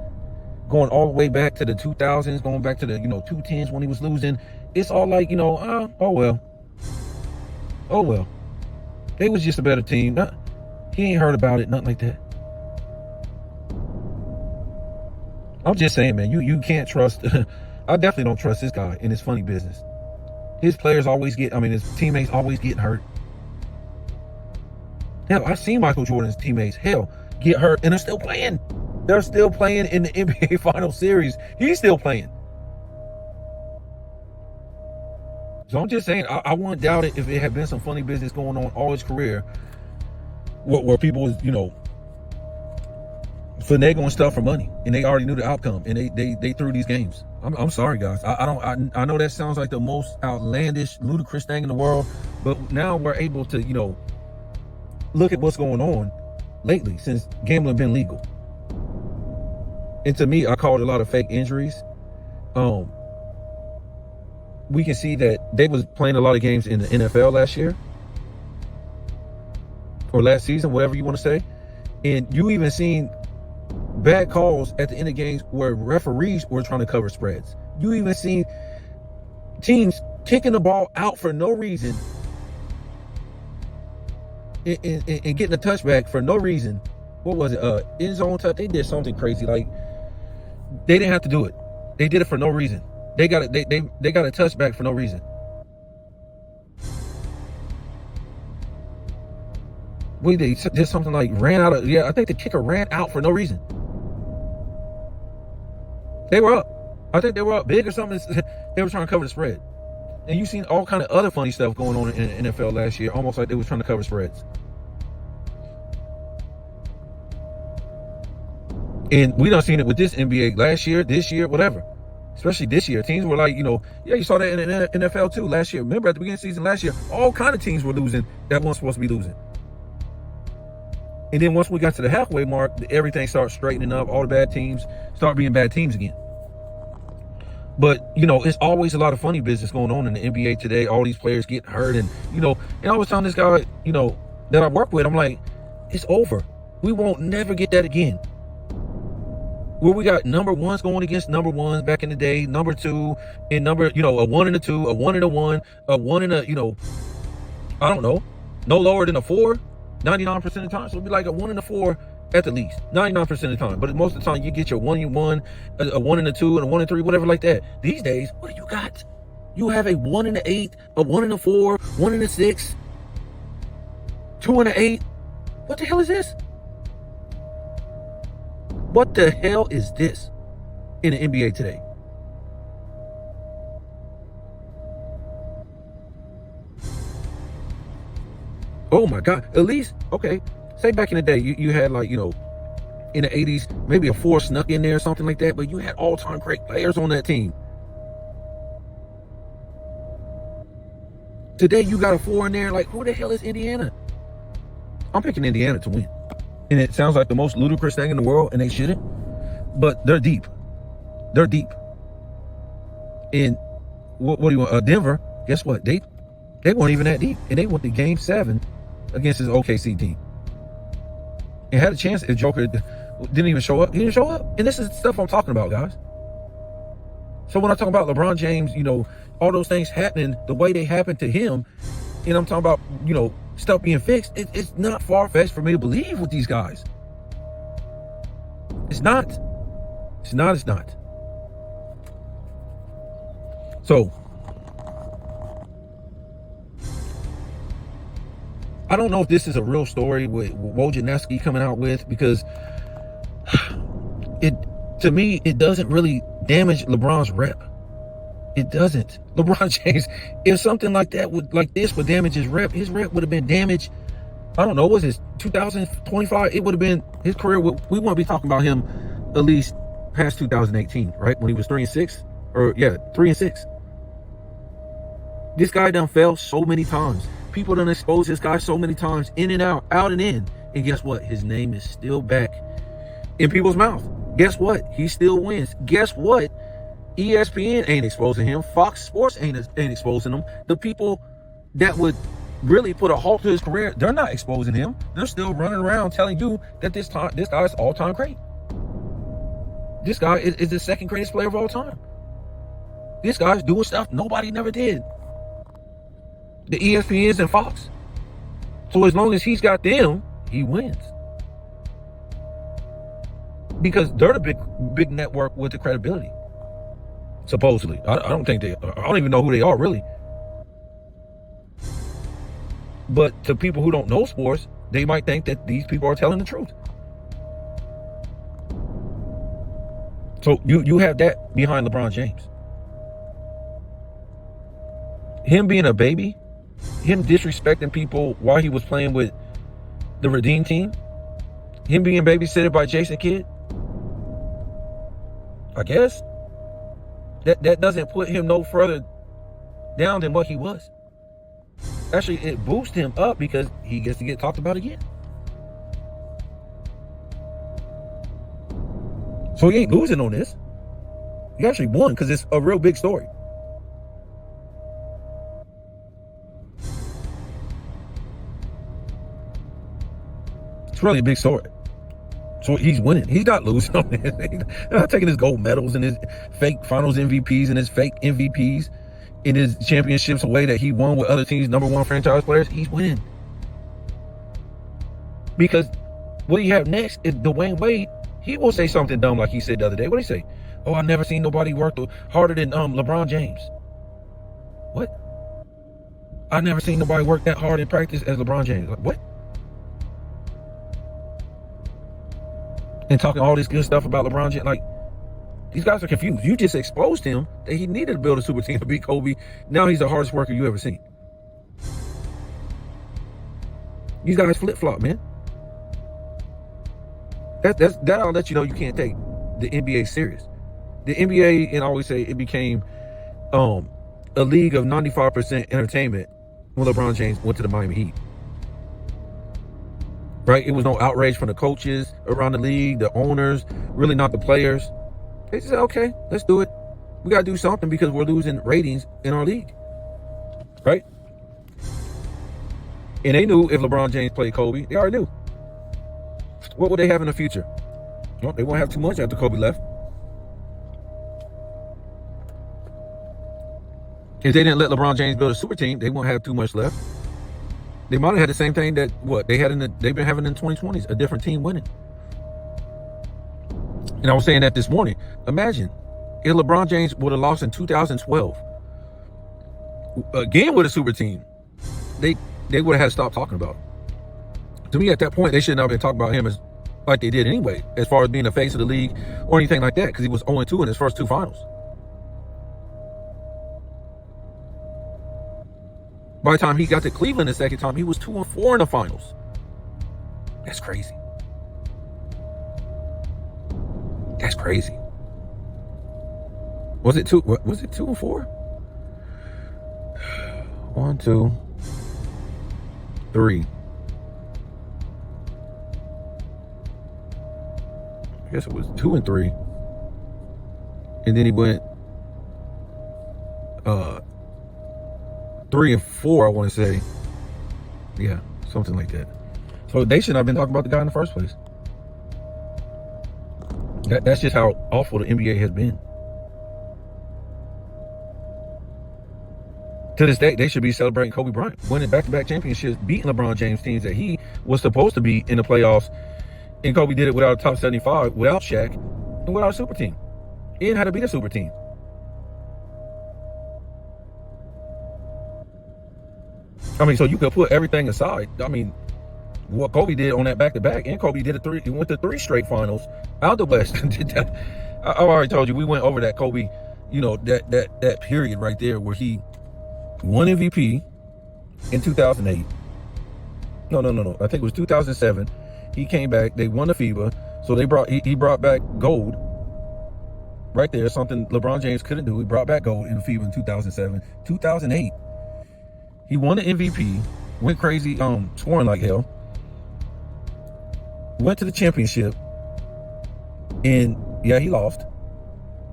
Speaker 1: going all the way back to the 2000s, going back to the 2010s when he was losing, it's all like oh well, they was just a better team. He ain't heard about it, nothing like that. I'm just saying, man, you can't trust. I definitely don't trust this guy in his funny business. His players his teammates always getting hurt. Hell, I've seen Michael Jordan's teammates, get hurt, and they're still playing. They're still playing in the NBA Final Series. He's still playing. So I'm just saying, I wouldn't doubt it if it had been some funny business going on all his career, where people was, finagling stuff for money, and they already knew the outcome, and they threw these games. I'm sorry, guys. I know that sounds like the most outlandish, ludicrous thing in the world, but now we're able to, look at what's going on lately since gambling been legal. And to me, I called a lot of fake injuries. We can see that they was playing a lot of games in the NFL last year, or last season, whatever you want to say. And you even seen bad calls at the end of games where referees were trying to cover spreads. You even seen teams kicking the ball out for no reason and getting a touchback for no reason. What was it? End zone touch. They did something crazy. Like, they didn't have to do it. They did it for no reason. They got it. They got a touchback for no reason. They did something like ran out of. Yeah, I think the kicker ran out for no reason. They were up. I think they were up big or something. They were trying to cover the spread. And you seen all kind of other funny stuff going on in the NFL last year, almost like they were trying to cover spreads. And we done seen it with this NBA last year, this year, whatever. Especially this year. Teams were like, yeah, you saw that in the NFL too last year. Remember at the beginning of the season last year, all kind of teams were losing that weren't supposed to be losing. And then once we got to the halfway mark, everything started straightening up. All the bad teams start being bad teams again. But, it's always a lot of funny business going on in the NBA today. All these players getting hurt. And, and I was telling this guy, that I work with, I'm like, it's over. We won't never get that again. Where we got number ones going against number ones back in the day, number two, and a 1 and a 2, a 1 and a 1, a 1 and a, I don't know, no lower than a 4, 99% of the time. So it'd be like a 1 and a 4 at the least, 99% of the time. But most of the time, you get your 1 and 1, a 1 and a 2, and a 1 and 3, whatever like that. These days, what do you got? You have a 1 and a 8, a 1 and a 4, 1 and a 6, 2 and a 8. What the hell is this? What the hell is this in the NBA today? Oh my God. At least, okay, say back in the day, you had like, in the 80s, maybe a 4 snuck in there or something like that, but you had all-time great players on that team. Today, you got a 4 in there, like, who the hell is Indiana? I'm picking Indiana to win. And it sounds like the most ludicrous thing in the world, and they shouldn't. But they're deep. They're deep. And what do you want? Denver, guess what? They weren't even that deep. And they went to Game 7 against his OKC team. And had a chance if Joker didn't even show up. He didn't show up. And this is the stuff I'm talking about, guys. So when I talk about LeBron James, all those things happening the way they happened to him, and I'm talking about, stuff being fixed, it's not far-fetched for me to believe with these guys. It's not. It's not. So, I don't know if this is a real story with Wojnarowski coming out with, because to me, it doesn't really damage LeBron's rep. It doesn't. LeBron James, if something like this would damage his rep would have been damaged. I don't know, was this 2025? It would have been, his career, we wouldn't be talking about him at least past 2018, right? When he was 3-6, 3-6. This guy done fell so many times. People done exposed this guy so many times, in and out, out and in. And guess what? His name is still back in people's mouth. Guess what? He still wins. Guess what? ESPN ain't exposing him. Fox Sports ain't exposing him. The people that would really put a halt to his career, they're not exposing him. They're still running around telling you that this guy's all-time great. This guy is the second greatest player of all time. This guy's doing stuff nobody never did. The ESPNs and Fox. So as long as he's got them, he wins. Because they're the big network with the credibility. Supposedly. I don't even know who they are, really. But to people who don't know sports, they might think that these people are telling the truth. So you have that behind LeBron James. Him being a baby, him disrespecting people while he was playing with the Redeem team, him being babysitted by Jason Kidd, I guess that doesn't put him no further down than what he was. Actually, it boosts him up because he gets to get talked about again. So he ain't losing on this. He actually won because it's a real big story. It's really a big story. So he's winning. He's not losing on this. He's not taking his gold medals and his fake finals MVPs and his fake MVPs and his championships away that he won with other teams' number one franchise players. He's winning. Because what do you have next is Dwayne Wade. He will say something dumb like he said the other day. What did he say? Oh, I've never seen nobody work harder than LeBron James. What? I've never seen nobody work that hard in practice as LeBron James. Like, what? And talking all this good stuff about LeBron James. Like, these guys are confused. You just exposed him that he needed to build a super team to beat Kobe. Now he's the hardest worker you ever seen. These guys flip-flop, man. That'll let you know you can't take the NBA serious. The NBA, and I always say, it became a league of 95% entertainment when LeBron James went to the Miami Heat. Right? It was no outrage from the coaches around the league, the owners, really not the players. They said, okay, let's do it. We got to do something because we're losing ratings in our league. Right? And they knew if LeBron James played Kobe, they already knew. What would they have in the future? Well, they won't have too much after Kobe left. If they didn't let LeBron James build a super team, they won't have too much left. They might have had the same thing that they've been having in the 2020s, a different team winning. And I was saying that this morning. Imagine if LeBron James would have lost in 2012, again with a super team, they would have had to stop talking about it. To me, at that point, they shouldn't have been talking about him as like they did anyway, as far as being the face of the league or anything like that, because he was 0-2 in his first two finals. By the time he got to Cleveland the second time, he was 2-4 in the finals. That's crazy. That's crazy. Was it 2-4? 1, 2, 3. I guess it was 2-3. And then he went 3-4, I want to say. Yeah, something like that. So they shouldn't have been talking about the guy in the first place. That's just how awful the NBA has been. To this day, they should be celebrating Kobe Bryant winning back-to-back championships, beating LeBron James teams that he was supposed to be in the playoffs. And Kobe did it without a top 75, without Shaq, and without a super team. He didn't have to beat a super team. I mean, so you could put everything aside. I mean, what Kobe did on that back-to-back, and Kobe did he went to 3 straight finals out the West. I already told you, we went over that Kobe, that period right there where he won MVP in 2008. No. I think it was 2007. He came back. They won the FIBA, so he brought back gold. Right there, something LeBron James couldn't do. He brought back gold in the FIBA in 2007. 2008, he won the MVP, went crazy, scoring like hell. Went to the championship, and yeah, he lost.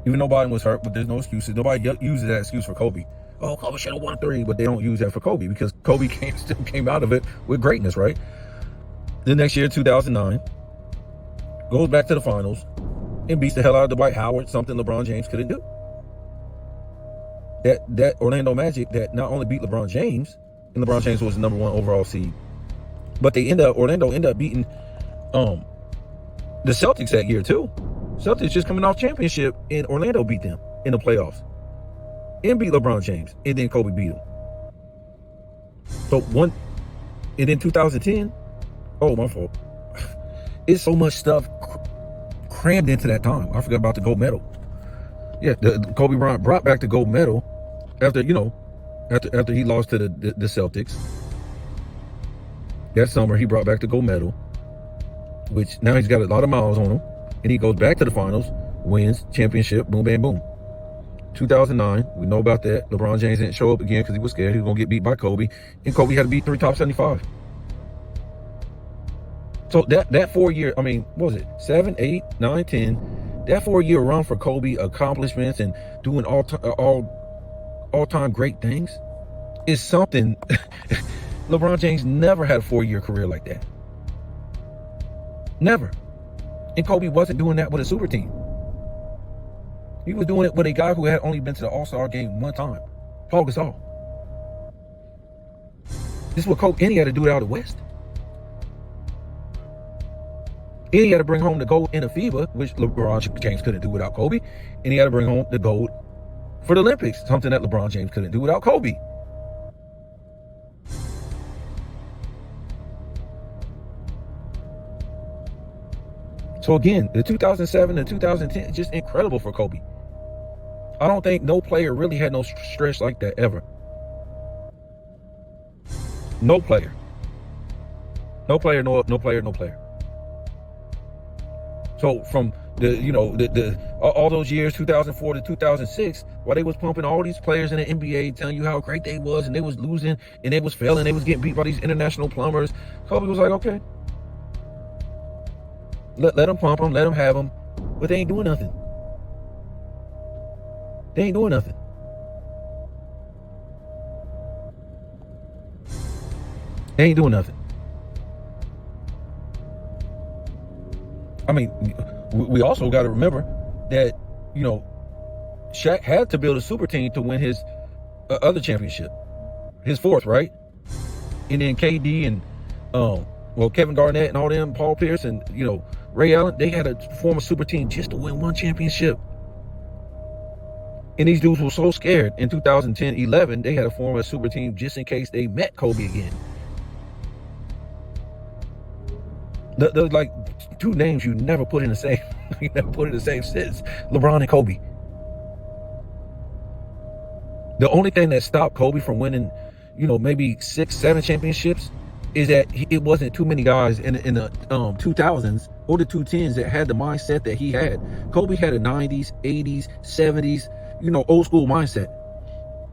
Speaker 1: Even though Biden was hurt, but there's no excuses. Nobody uses that excuse for Kobe. Oh, Kobe should have won 3, but they don't use that for Kobe because Kobe still came out of it with greatness, right? The next year, 2009, goes back to the finals and beats the hell out of Dwight Howard, something LeBron James couldn't do. That Orlando Magic that not only beat LeBron James, and LeBron James was the number 1 overall seed, but Orlando ended up beating the Celtics that year too. Celtics just coming off championship, and Orlando beat them in the playoffs and beat LeBron James, and then Kobe beat him. So and then 2010. Oh, my fault. It's so much stuff crammed into that time. I forgot about the gold medal. Yeah, Kobe Bryant brought back the gold medal after he lost to the Celtics. That summer, he brought back the gold medal, which now he's got a lot of miles on him, and he goes back to the finals, wins championship, boom, bam, boom. 2009, we know about that. LeBron James didn't show up again because he was scared he was going to get beat by Kobe, and Kobe had to beat 3 top 75. So that 4-year, I mean, what was it? 7, 8, 9, 10. That 4-year run for Kobe, accomplishments and doing all-time great things is something. LeBron James never had a 4-year career like that. Never. And Kobe wasn't doing that with a super team. He was doing it with a guy who had only been to the All-Star game one time, Paul Gasol. This is what Kobe, and he had to do it out of the West. And he had to bring home the gold in the FIBA, which LeBron James couldn't do without Kobe. And he had to bring home the gold for the Olympics, something that LeBron James couldn't do without Kobe. So again, the 2007 and 2010 is just incredible for Kobe. I don't think no player really had no stretch like that ever. No player. No player, no player, no player. So from all those years, 2004 to 2006, while they was pumping all these players in the NBA, telling you how great they was, and they was losing, and they was failing, they was getting beat by these international plumbers, Kobe was like, okay, let them pump them, let them have them, but they ain't doing nothing. They ain't doing nothing. They ain't doing nothing. I mean, we also got to remember that, Shaq had to build a super team to win his other championship, his fourth, right? And then KD and, Kevin Garnett and all them, Paul Pierce and, Ray Allen, they had to form a super team just to win one championship. And these dudes were so scared in 2010-11, they had to form a super team just in case they met Kobe again. There's like two names you never put in the same, sentence: LeBron and Kobe. The only thing that stopped Kobe from winning, maybe 6-7 championships is that it wasn't too many guys in the 2000s or the 2010s that had the mindset that he had. Kobe had a 90s, 80s, 70s, old school mindset.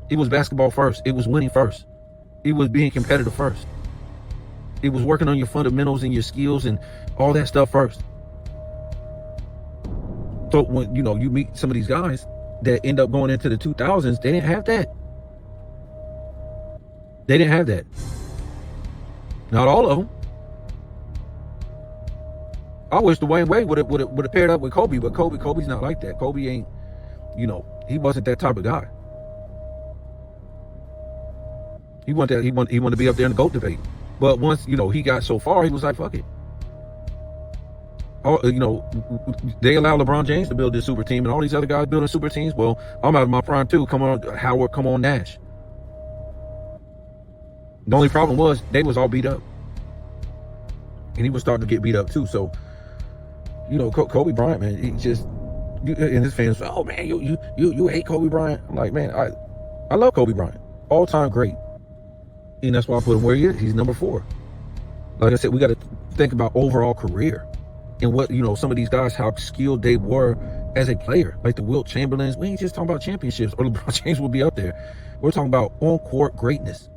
Speaker 1: It was basketball first. It was winning first. It was being competitive first. It was working on your fundamentals and your skills and all that stuff first. So when, you meet some of these guys that end up going into the 2000s, they didn't have that. They didn't have that. Not all of them. I wish Dwayne Wade would have paired up with Kobe, but Kobe's not like that. Kobe ain't, he wasn't that type of guy. He wanted to be up there in the GOAT debate. But once, he got so far, he was like, fuck it. Oh, they allow LeBron James to build this super team and all these other guys building super teams. Well, I'm out of my prime too. Come on, Howard, come on, Nash. The only problem was they was all beat up. And he was starting to get beat up too. So, Kobe Bryant, man, he just, and his fans, oh man, you hate Kobe Bryant. I'm like, man, I love Kobe Bryant. All time great. And that's why I put him where he is. He's number 4. Like I said, we got to think about overall career and what, some of these guys, how skilled they were as a player. Like the Wilt Chamberlains, we ain't just talking about championships, or LeBron James will be up there. We're talking about on-court greatness.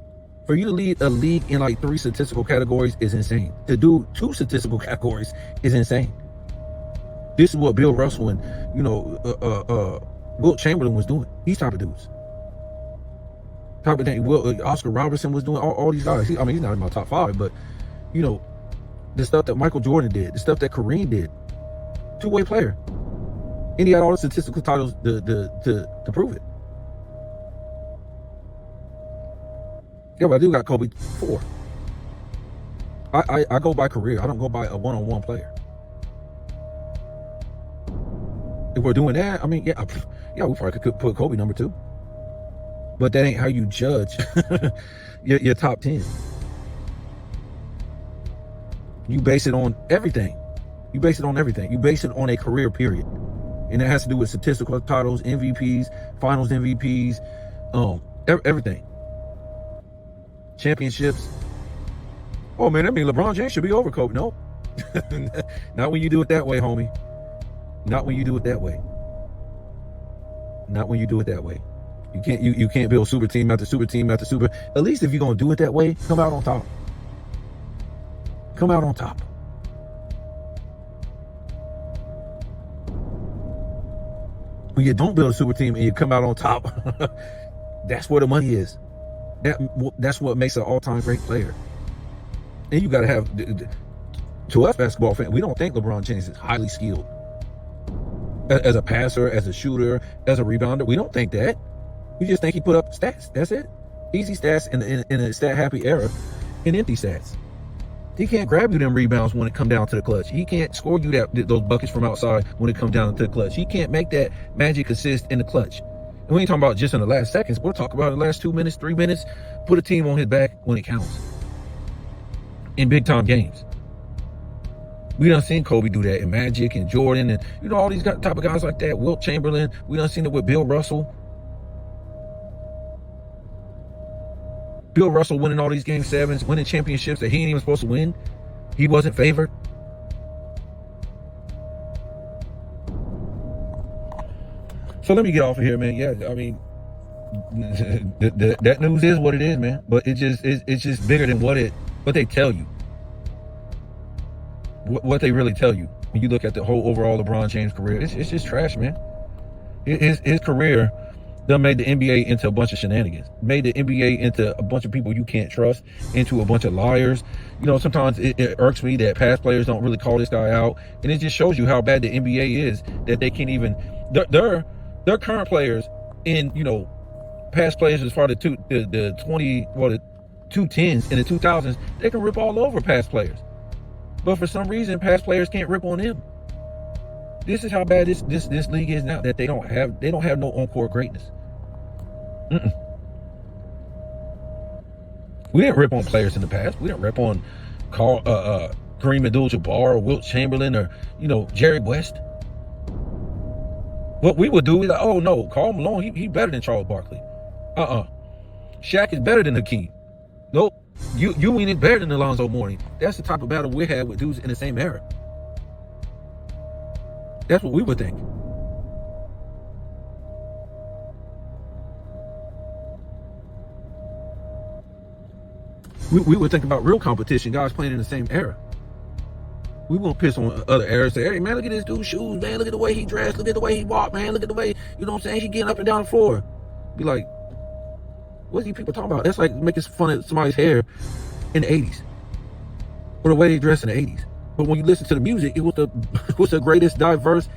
Speaker 1: For you to lead a league in like 3 statistical categories is insane. To do 2 statistical categories is insane. This is what Bill Russell and, Wilt Chamberlain was doing. These type of dudes. Type of thing. Oscar Robertson was doing, all these guys. He's not in my top 5, but the stuff that Michael Jordan did, the stuff that Kareem did, 2-way player, and he had all the statistical titles to prove it. Yeah, but I do got Kobe 4. I go by career. I don't go by a one-on-one player. If we're doing that, we probably could put Kobe number 2. But that ain't how you judge your top 10. You base it on everything. You base it on a career period. And it has to do with statistical titles, MVPs, finals MVPs, everything. Championships. Oh man, I mean LeBron James should be over Kobe. No. Not when you do it that way, homie. Not when you do it that way. Not when you do it that way. You can't build super team after super team after super. At least if you're gonna do it that way, come out on top. Come out on top. When you don't build a super team and you come out on top, that's where the money is. That's what makes an all-time great player. And you got to have To us basketball fans, we don't think LeBron James is highly skilled as a passer, as a shooter, as a rebounder. We don't think that. We just think he put up stats. That's it. Easy stats in a stat happy era, and empty stats. He can't grab you them rebounds when it come down to the clutch. He can't score you those buckets from outside when it comes down to the clutch. He can't make that magic assist in the clutch. And we ain't talking about just in the last seconds. We'll talk about the last 2 minutes, 3 minutes. Put a team on his back when it counts. In big time games. We done seen Kobe do that in Magic and Jordan and all these type of guys like that. Wilt Chamberlain. We done seen it with Bill Russell. Bill Russell winning all these game sevens, winning championships that he ain't even supposed to win. He wasn't favored. So let me get off of here, man. Yeah, I mean, that news is what it is, man. But it's just bigger than what they tell you. What they really tell you. When you look at the whole overall LeBron James career, it's just trash, man. His career done made the NBA into a bunch of shenanigans. Made the NBA into a bunch of people you can't trust, into a bunch of liars. Sometimes it irks me that past players don't really call this guy out. And it just shows you how bad the NBA is, that they can't even, their current players in, past players as far as the 210s and the 2000s, they can rip all over past players. But for some reason, past players can't rip on them. This is how bad this league is now, that they don't have no on-court greatness. We didn't rip on players in the past. We didn't rip on Kareem Abdul-Jabbar or Wilt Chamberlain or Jerry West. What we would do is like, oh no, Karl Malone, he better than Charles Barkley. Shaq is better than Hakeem. Nope. You ain't better than Alonzo Mourning. That's the type of battle we had with dudes in the same era. That's what we would think. We would think about real competition, guys playing in the same era. We won't piss on other eras. Say, hey man, look at this dude's shoes, man. Look at the way he dressed. Look at the way he walked, man. Look at the way, he getting up and down the floor. Be like, what are you people talking about? That's like making fun of somebody's hair in the 80s. Or the way they dress in the 80s. But when you listen to the music, it was the greatest diverse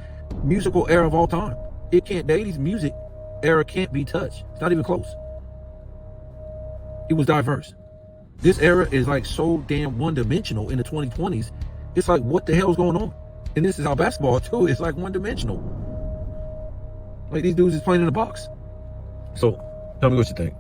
Speaker 1: musical era of all time. The 80s music era can't be touched. It's not even close. It was diverse. This era is like so damn one-dimensional in the 2020s. It's like, what the hell's going on? And this is how basketball too. It's like one-dimensional. Like these dudes is playing in a box. So tell me what you think.